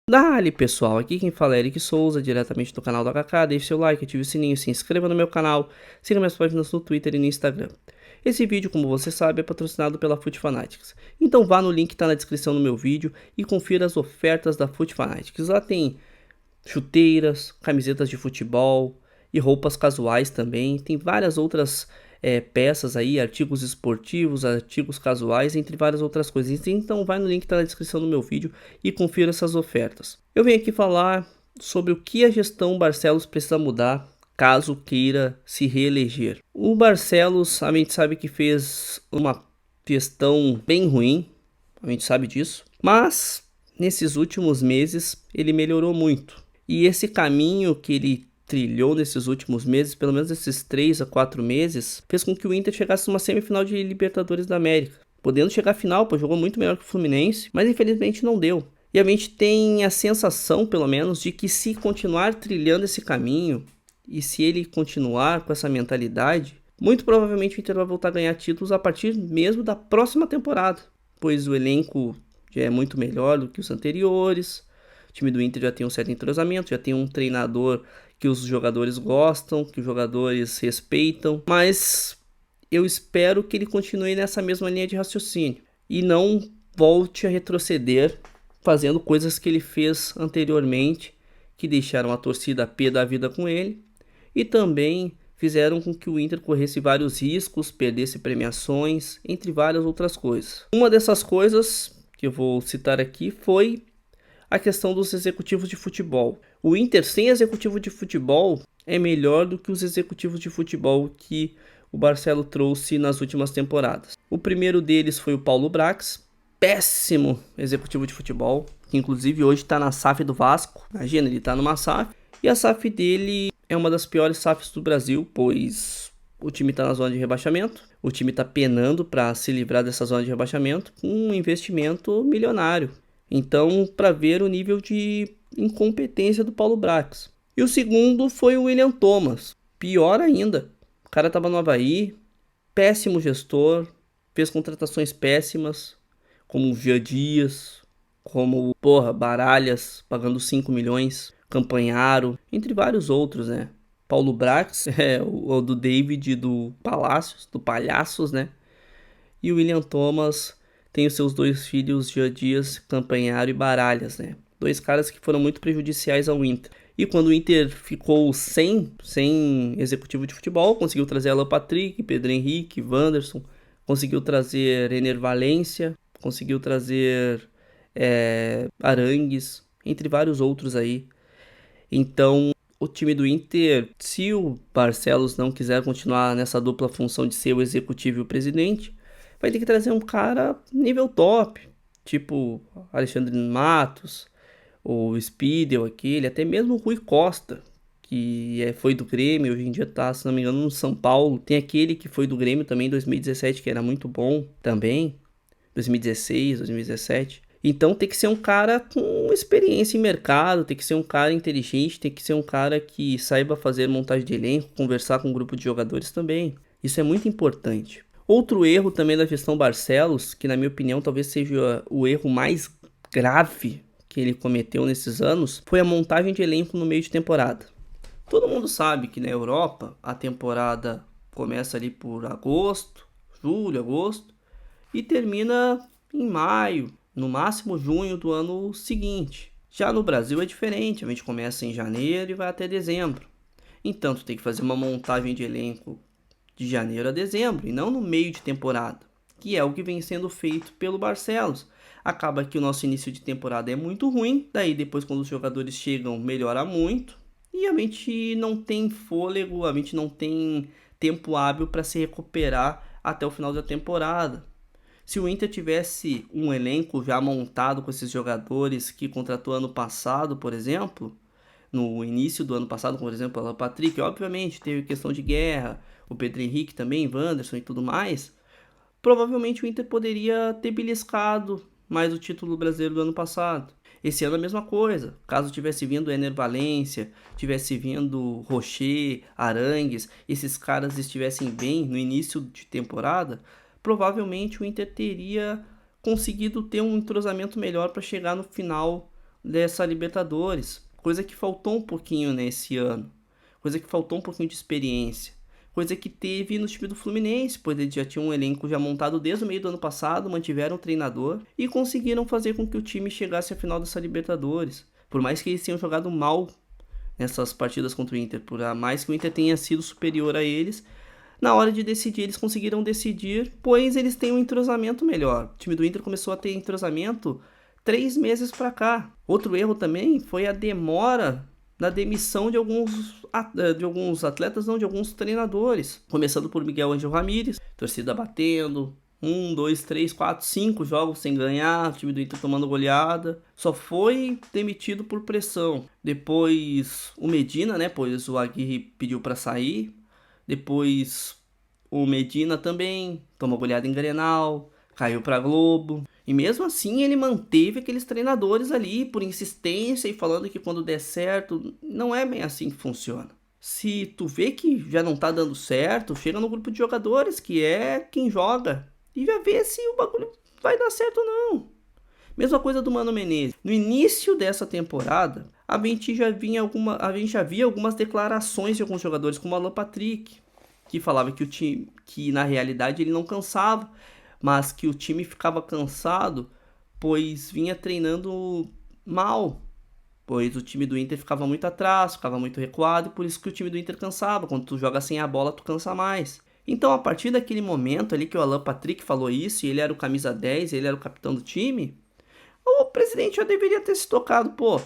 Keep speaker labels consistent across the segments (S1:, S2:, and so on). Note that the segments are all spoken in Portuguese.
S1: Dali pessoal, aqui quem fala é Eric Souza, diretamente do canal do HK. Deixe seu like, ative o sininho, se inscreva no meu canal, siga minhas páginas no Twitter e no Instagram. Esse vídeo, como você sabe, é patrocinado pela Foot Fanatics. Então vá no link que está na descrição do meu vídeo e confira as ofertas da Foot Fanatics. Lá tem chuteiras, camisetas de futebol e roupas casuais também. Tem várias outras peças aí, artigos esportivos, artigos casuais, entre várias outras coisas. Então vai no link que está na descrição do meu vídeo e confira essas ofertas. Eu venho aqui falar sobre o que a gestão Barcelos precisa mudar caso queira se reeleger. O Barcelos, a gente sabe que fez uma gestão bem ruim, a gente sabe disso, mas nesses últimos meses ele melhorou muito. E esse caminho que ele trilhou nesses últimos meses, pelo menos esses 3 a 4 meses, fez com que o Inter chegasse numa semifinal de Libertadores da América. Podendo chegar à final, pois jogou muito melhor que o Fluminense, mas infelizmente não deu. E a gente tem a sensação, pelo menos, de que se continuar trilhando esse caminho, e se ele continuar com essa mentalidade, muito provavelmente o Inter vai voltar a ganhar títulos a partir mesmo da próxima temporada, pois o elenco já é muito melhor do que os anteriores. O time do Inter já tem um certo entrosamento, já tem um treinador que os jogadores gostam, que os jogadores respeitam, mas eu espero que ele continue nessa mesma linha de raciocínio e não volte a retroceder fazendo coisas que ele fez anteriormente, que deixaram a torcida pé da vida com ele e também fizeram com que o Inter corresse vários riscos, perdesse premiações, entre várias outras coisas. Uma dessas coisas que eu vou citar aqui foi a questão dos executivos de futebol. O Inter sem executivo de futebol é melhor do que os executivos de futebol que o Barcelos trouxe nas últimas temporadas. O primeiro deles foi o Paulo Brax, péssimo executivo de futebol, que inclusive hoje está na SAF do Vasco. Imagina, ele está numa SAF e a SAF dele é uma das piores SAFs do Brasil, pois o time está na zona de rebaixamento, o time está penando para se livrar dessa zona de rebaixamento com um investimento milionário. Então, para ver o nível de incompetência do Paulo Brax. E o segundo foi o William Thomas. Pior ainda. O cara estava no Avaí, péssimo gestor, fez contratações péssimas, como o Gia Dias, como, Baralhas, pagando 5 milhões, Campanharo, entre vários outros, né? Paulo Brax, o do David do Palácios, do Palhaços, né? E o William Thomas tem os seus 2 filhos, Gia Dias, Campanharo e Baralhas, né? 2 caras que foram muito prejudiciais ao Inter. E quando o Inter ficou sem executivo de futebol, conseguiu trazer Alan Patrick, Pedro Henrique, Wanderson, conseguiu trazer Ener Valencia, conseguiu trazer Arangues, entre vários outros aí. Então, o time do Inter, se o Barcelos não quiser continuar nessa dupla função de ser o executivo e o presidente, vai ter que trazer um cara nível top, tipo Alexandre Matos, ou Speedel aquele, até mesmo o Rui Costa, que foi do Grêmio, hoje em dia tá, se não me engano, no São Paulo. Tem aquele que foi do Grêmio também em 2017, que era muito bom também, 2016, 2017. Então tem que ser um cara com experiência em mercado, tem que ser um cara inteligente, tem que ser um cara que saiba fazer montagem de elenco, conversar com um grupo de jogadores também. Isso é muito importante. Outro erro também da gestão Barcelos, que na minha opinião talvez seja o erro mais grave que ele cometeu nesses anos, foi a montagem de elenco no meio de temporada. Todo mundo sabe que na Europa a temporada começa ali por agosto, julho, agosto, e termina em maio, no máximo junho do ano seguinte. Já no Brasil é diferente, a gente começa em janeiro e vai até dezembro. Então tu tem que fazer uma montagem de elenco de janeiro a dezembro e não no meio de temporada, que é o que vem sendo feito pelo Barcelos. Acaba que o nosso início de temporada é muito ruim, daí depois quando os jogadores chegam melhora muito e a gente não tem fôlego, a gente não tem tempo hábil para se recuperar até o final da temporada. Se o Inter tivesse um elenco já montado com esses jogadores que contratou ano passado, por exemplo, no início do ano passado, por exemplo, o Patrick, obviamente teve questão de guerra, o Pedro Henrique também, Wanderson e tudo mais, provavelmente o Inter poderia ter beliscado mais o título brasileiro do ano passado. Esse ano a mesma coisa, caso tivesse vindo Ener Valencia, tivesse vindo Rocher, Arangues, esses caras estivessem bem no início de temporada, provavelmente o Inter teria conseguido ter um entrosamento melhor para chegar no final dessa Libertadores, coisa que faltou um pouquinho nesse ano, coisa que faltou um pouquinho de experiência, coisa que teve no time do Fluminense, pois eles já tinham um elenco já montado desde o meio do ano passado, mantiveram o treinador e conseguiram fazer com que o time chegasse à final dessa Libertadores. Por mais que eles tenham jogado mal nessas partidas contra o Inter, por mais que o Inter tenha sido superior a eles, na hora de decidir eles conseguiram decidir, pois eles têm um entrosamento melhor. O time do Inter começou a ter entrosamento 3 meses para cá. Outro erro também foi a demora na demissão de alguns atletas, não, de alguns treinadores. Começando por Miguel Ángel Ramírez, torcida batendo, 1, 2, 3, 4, 5 jogos sem ganhar, o time do Inter tomando goleada. Só foi demitido por pressão. Depois o Medina, né, pois o Aguirre pediu para sair. Depois o Medina também tomou goleada em Grenal, caiu para Globo. E mesmo assim ele manteve aqueles treinadores ali por insistência e falando que quando der certo, não é bem assim que funciona. Se tu vê que já não tá dando certo, chega no grupo de jogadores, que é quem joga, e já vê se o bagulho vai dar certo ou não. Mesma coisa do Mano Menezes. No início dessa temporada, a gente já via algumas declarações de alguns jogadores, como o Alan Patrick, que falava que o time, que na realidade ele não cansava, mas que o time ficava cansado, pois vinha treinando mal, pois o time do Inter ficava muito atrás, ficava muito recuado, e por isso que o time do Inter cansava. Quando tu joga sem a bola, tu cansa mais. Então, a partir daquele momento ali que o Alan Patrick falou isso, e ele era o camisa 10, ele era o capitão do time, o presidente já deveria ter se tocado, pô. O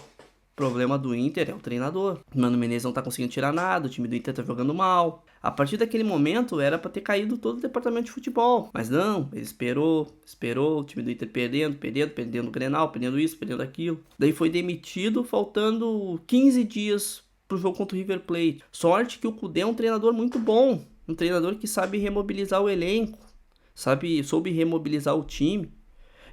S1: problema do Inter é o treinador. O Mano Menezes não tá conseguindo tirar nada, o time do Inter tá jogando mal. A partir daquele momento era pra ter caído todo o departamento de futebol. Mas não, ele esperou, o time do Inter perdendo o Grenal, perdendo isso, perdendo aquilo. Daí foi demitido faltando 15 dias pro jogo contra o River Plate. Sorte que o Kudê é um treinador muito bom, um treinador que sabe remobilizar o elenco, soube remobilizar o time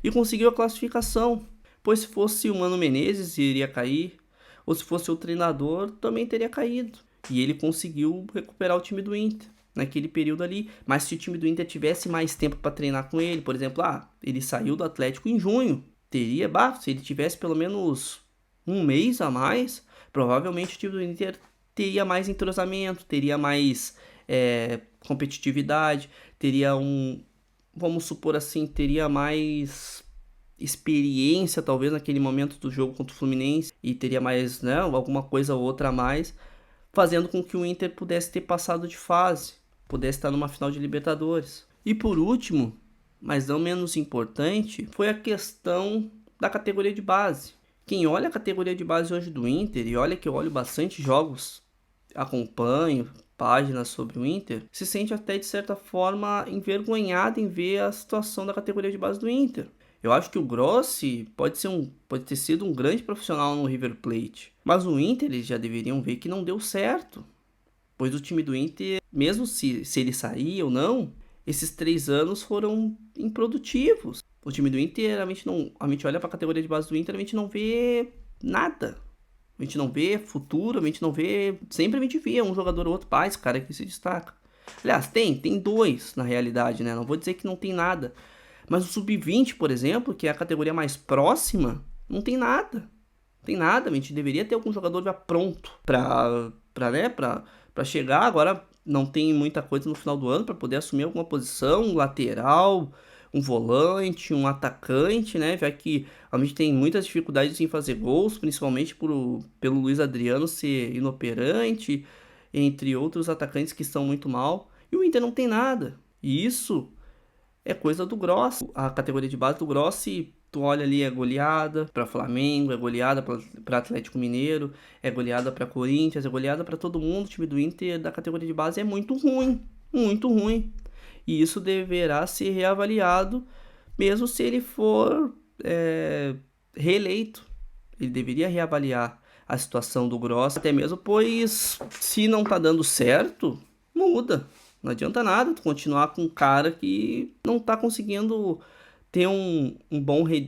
S1: e conseguiu a classificação. Pois se fosse o Mano Menezes, iria cair, ou se fosse o treinador, também teria caído. E ele conseguiu recuperar o time do Inter naquele período ali. Mas se o time do Inter tivesse mais tempo para treinar com ele, por exemplo, ele saiu do Atlético em junho, se ele tivesse pelo menos um mês a mais, provavelmente o time do Inter teria mais entrosamento, teria mais competitividade, teria vamos supor assim, teria mais experiência talvez naquele momento do jogo contra o Fluminense, e teria mais, né, alguma coisa ou outra a mais, fazendo com que o Inter pudesse ter passado de fase, pudesse estar numa final de Libertadores. E por último, mas não menos importante, foi a questão da categoria de base. Quem olha a categoria de base hoje do Inter, e olha que eu olho bastante jogos, acompanho páginas sobre o Inter, se sente até de certa forma envergonhado em ver a situação da categoria de base do Inter. Eu acho que o Grossi pode ter sido um grande profissional no River Plate, mas o Inter eles já deveriam ver que não deu certo, pois o time do Inter, mesmo se ele sair ou não, esses 3 anos foram improdutivos. O time do Inter, a gente olha para a categoria de base do Inter, a gente não vê nada. A gente não vê futuro, a gente não vê... Sempre a gente vê um jogador ou outro, esse cara que se destaca. Aliás, tem 2 na realidade, né? Não vou dizer que não tem nada. Mas o Sub-20, por exemplo, que é a categoria mais próxima, não tem nada. Não tem nada, a gente deveria ter algum jogador já pronto pra chegar. Agora não tem muita coisa no final do ano para poder assumir alguma posição, um lateral, um volante, um atacante, né? Já que a gente tem muitas dificuldades em fazer gols, principalmente pelo Luiz Adriano ser inoperante, entre outros atacantes que estão muito mal. E o Inter não tem nada. E isso é coisa do Grossi. A categoria de base do Grossi, tu olha ali, é goleada para Flamengo, é goleada para Atlético Mineiro, é goleada para Corinthians, é goleada para todo mundo. O time do Inter da categoria de base é muito ruim, muito ruim. E isso deverá ser reavaliado, mesmo se ele for reeleito. Ele deveria reavaliar a situação do Grossi, até mesmo pois se não tá dando certo, muda. Não adianta nada tu continuar com um cara que não tá conseguindo ter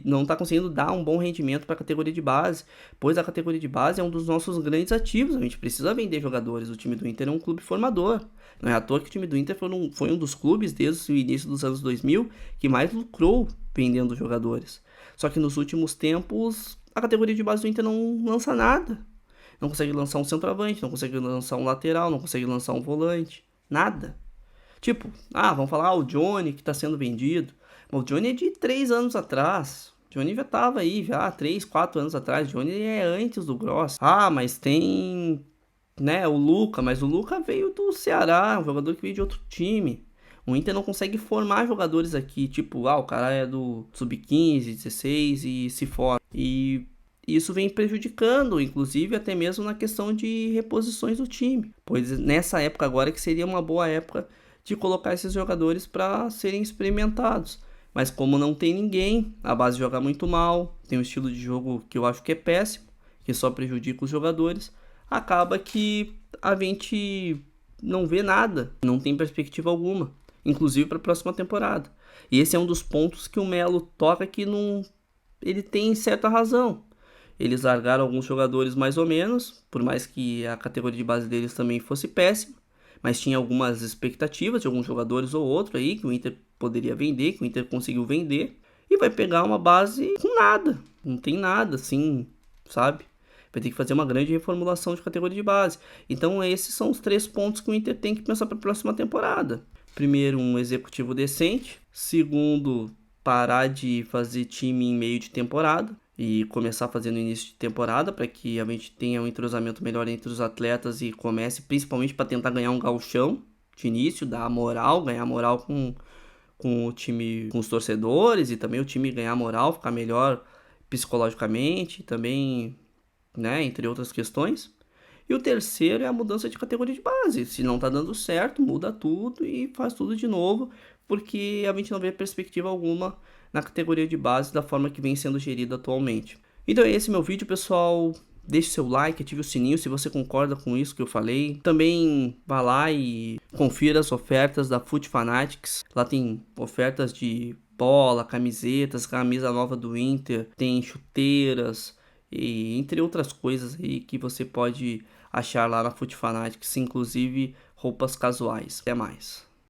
S1: não tá conseguindo dar um bom rendimento para a categoria de base, pois a categoria de base é um dos nossos grandes ativos. A gente precisa vender jogadores. O time do Inter é um clube formador. Não é à toa que o time do Inter foi um dos clubes desde o início dos anos 2000 que mais lucrou vendendo jogadores. Só que nos últimos tempos a categoria de base do Inter não lança nada. Não consegue lançar um centroavante, não consegue lançar um lateral, não consegue lançar um volante. Nada. Tipo, vamos falar o Johnny que tá sendo vendido. Mas o Johnny é de 3 anos atrás. O Johnny já tava aí, 3, 4 anos atrás. O Johnny é antes do Gross. Mas tem, né, o Luca. Mas o Luca veio do Ceará, um jogador que veio de outro time. O Inter não consegue formar jogadores aqui. Tipo, o cara é do Sub-15, 16 e se forma. E isso vem prejudicando, inclusive até mesmo na questão de reposições do time. Pois nessa época agora que seria uma boa época de colocar esses jogadores para serem experimentados. Mas como não tem ninguém, a base joga muito mal, tem um estilo de jogo que eu acho que é péssimo, que só prejudica os jogadores, acaba que a gente não vê nada, não tem perspectiva alguma, inclusive para a próxima temporada. E esse é um dos pontos que o Melo toca que não, ele tem certa razão. Eles largaram alguns jogadores mais ou menos, por mais que a categoria de base deles também fosse péssima, mas tinha algumas expectativas de alguns jogadores ou outro aí que o Inter poderia vender, que o Inter conseguiu vender, e vai pegar uma base com nada, não tem nada assim, sabe? Vai ter que fazer uma grande reformulação de categoria de base. Então esses são os 3 pontos que o Inter tem que pensar para a próxima temporada. Primeiro, um executivo decente. Segundo, parar de fazer time em meio de temporada e começar a fazer no início de temporada para que a gente tenha um entrosamento melhor entre os atletas e comece principalmente para tentar ganhar um gauchão de início, dar moral, ganhar moral com o time, com os torcedores, e também o time ganhar moral, ficar melhor psicologicamente, também, né, entre outras questões. E o terceiro é a mudança de categoria de base. Se não tá dando certo, muda tudo e faz tudo de novo, porque a gente não vê perspectiva alguma na categoria de base da forma que vem sendo gerida atualmente. Então é esse meu vídeo, pessoal. Deixe seu like, ative o sininho se você concorda com isso que eu falei. Também vá lá e confira as ofertas da Foot Fanatics. Lá tem ofertas de bola, camisetas, camisa nova do Inter, tem chuteiras e entre outras coisas aí que você pode achar lá na Foot Fanatics, inclusive roupas casuais. Até mais.